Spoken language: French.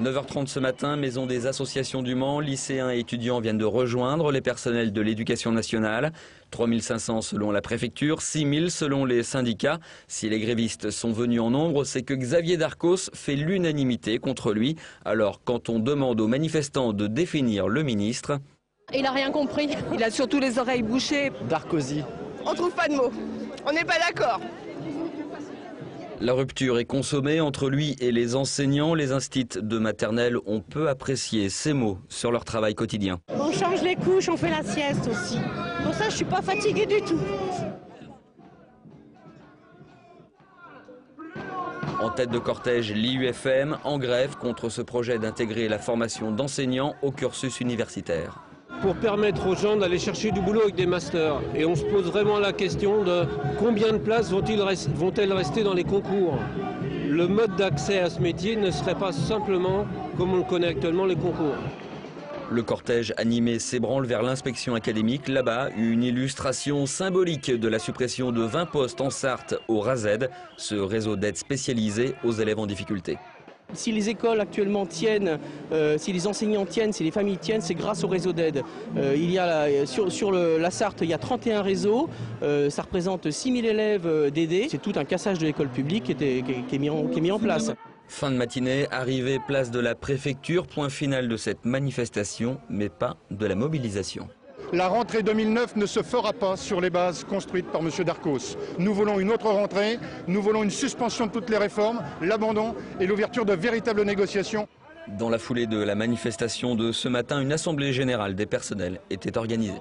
9h30 ce matin, maison des associations du Mans, lycéens et étudiants viennent de rejoindre les personnels de l'éducation nationale. 3500 selon la préfecture, 6000 selon les syndicats. Si les grévistes sont venus en nombre, c'est que Xavier Darcos fait l'unanimité contre lui. Alors quand on demande aux manifestants de définir le ministre... Il n'a rien compris. Il a surtout les oreilles bouchées. Darkozy. On trouve pas de mots. On n'est pas d'accord. La rupture est consommée entre lui et les enseignants. Les instits de maternelle ont peu apprécié ces mots sur leur travail quotidien. On change les couches, on fait la sieste aussi. Pour ça, je ne suis pas fatiguée du tout. En tête de cortège, l'IUFM en grève contre ce projet d'intégrer la formation d'enseignants au cursus universitaire. Pour permettre aux gens d'aller chercher du boulot avec des masters. Et on se pose vraiment la question de combien de places vont-elles rester dans les concours. Le mode d'accès à ce métier ne serait pas simplement, comme on le connaît actuellement, les concours. Le cortège animé s'ébranle vers l'inspection académique. Là-bas, une illustration symbolique de la suppression de 20 postes en Sarthe au RASED, ce réseau d'aide spécialisée aux élèves en difficulté. Si les écoles actuellement tiennent, si les enseignants tiennent, si les familles tiennent, c'est grâce au réseau d'aide. Sur la Sarthe, il y a 31 réseaux, ça représente 6000 élèves d'aidés. C'est tout un cassage de l'école publique qui est mis en place. Fin de matinée, arrivée place de la préfecture, point final de cette manifestation, mais pas de la mobilisation. La rentrée 2009 ne se fera pas sur les bases construites par M. Darcos. Nous voulons une autre rentrée, nous voulons une suspension de toutes les réformes, l'abandon et l'ouverture de véritables négociations. Dans la foulée de la manifestation de ce matin, une assemblée générale des personnels était organisée.